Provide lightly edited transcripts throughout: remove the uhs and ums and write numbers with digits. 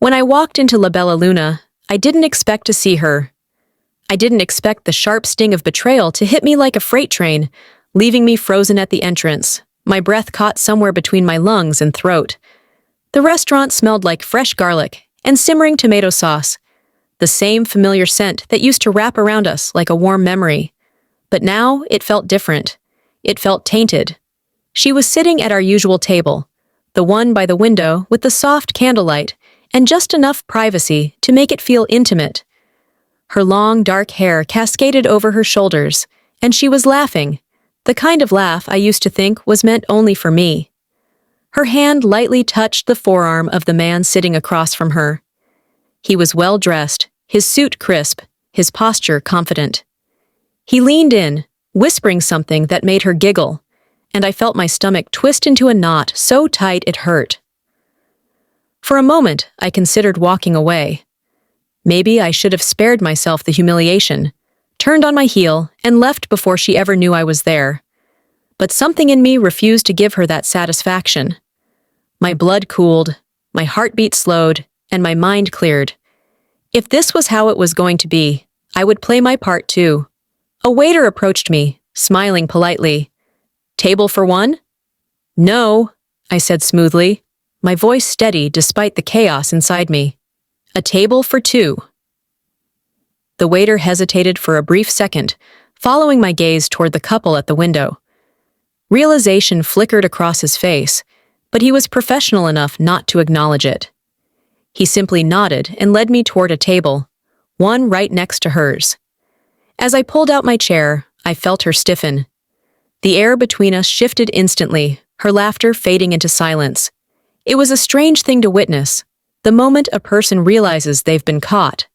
When I walked into La Bella Luna, I didn't expect to see her. I didn't expect the sharp sting of betrayal to hit me like a freight train, leaving me frozen at the entrance, my breath caught somewhere between my lungs and throat. The restaurant smelled like fresh garlic and simmering tomato sauce, the same familiar scent that used to wrap around us like a warm memory. But now it felt different. It felt tainted. She was sitting at our usual table, the one by the window with the soft candlelight and just enough privacy to make it feel intimate. Her long, dark hair cascaded over her shoulders, and she was laughing, the kind of laugh I used to think was meant only for me. Her hand lightly touched the forearm of the man sitting across from her. He was well-dressed, his suit crisp, his posture confident. He leaned in, whispering something that made her giggle, and I felt my stomach twist into a knot so tight it hurt. For a moment, I considered walking away. Maybe I should have spared myself the humiliation, turned on my heel, and left before she ever knew I was there. But something in me refused to give her that satisfaction. My blood cooled, my heartbeat slowed, and my mind cleared. If this was how it was going to be, I would play my part too. A waiter approached me, smiling politely. "Table for one?" "No," I said smoothly, my voice steady despite the chaos inside me. "A table for two." The waiter hesitated for a brief second, following my gaze toward the couple at the window. Realization flickered across his face, but he was professional enough not to acknowledge it. He simply nodded and led me toward a table, one right next to hers. As I pulled out my chair, I felt her stiffen. The air between us shifted instantly, her laughter fading into silence. It was a strange thing to witness, the moment a person realizes they've been caught.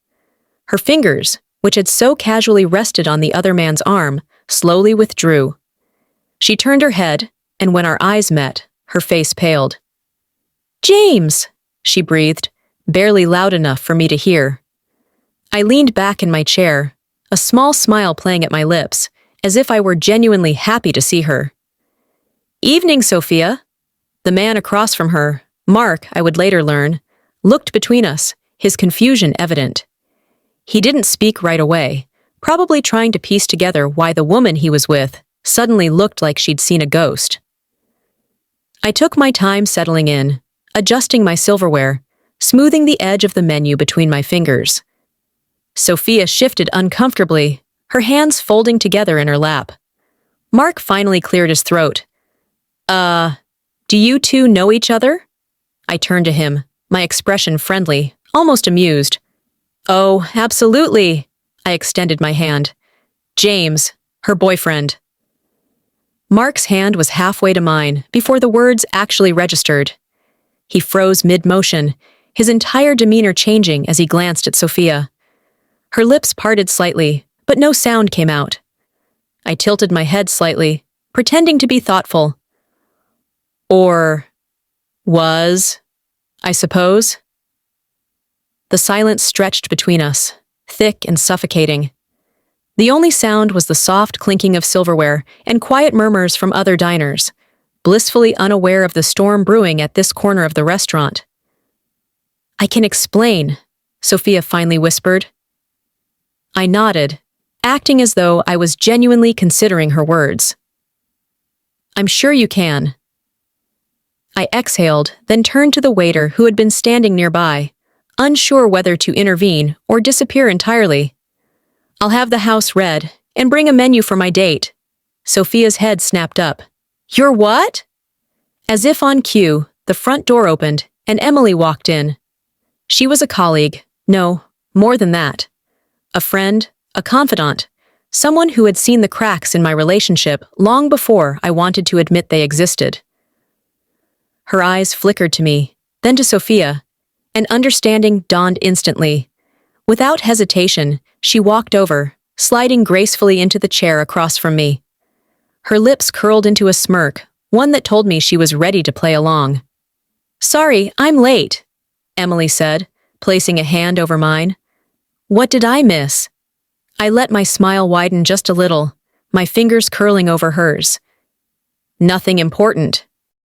Her fingers, which had so casually rested on the other man's arm, slowly withdrew. She turned her head, and when our eyes met, her face paled. "James!" she breathed, barely loud enough for me to hear. I leaned back in my chair, a small smile playing at my lips, as if I were genuinely happy to see her. "Evening, Sophia." The man across from her, Mark, I would later learn, looked between us, his confusion evident. He didn't speak right away, probably trying to piece together why the woman he was with suddenly looked like she'd seen a ghost. I took my time settling in, adjusting my silverware, smoothing the edge of the menu between my fingers. Sophia shifted uncomfortably, her hands folding together in her lap. Mark finally cleared his throat. Do you two know each other?" I turned to him, my expression friendly, almost amused. "Oh, absolutely." I extended my hand. "James, her boyfriend." Mark's hand was halfway to mine before the words actually registered. He froze mid-motion, his entire demeanor changing as he glanced at Sophia. Her lips parted slightly, but no sound came out. I tilted my head slightly, pretending to be thoughtful. "Or was, I suppose?" The silence stretched between us, thick and suffocating. The only sound was the soft clinking of silverware and quiet murmurs from other diners, blissfully unaware of the storm brewing at this corner of the restaurant. "I can explain," Sophia finally whispered. I nodded, acting as though I was genuinely considering her words. "I'm sure you can." I exhaled, then turned to the waiter who had been standing nearby, unsure whether to intervene or disappear entirely. "I'll have the house read, and bring a menu for my date." Sophia's head snapped up. "You're what?" As if on cue, the front door opened, and Emily walked in. She was a colleague, no, more than that. A friend, a confidant, someone who had seen the cracks in my relationship long before I wanted to admit they existed. Her eyes flickered to me, then to Sophia, and understanding dawned instantly. Without hesitation, she walked over, sliding gracefully into the chair across from me. Her lips curled into a smirk, one that told me she was ready to play along. "Sorry, I'm late," Emily said, placing a hand over mine. "What did I miss?" I let my smile widen just a little, my fingers curling over hers. "Nothing important,"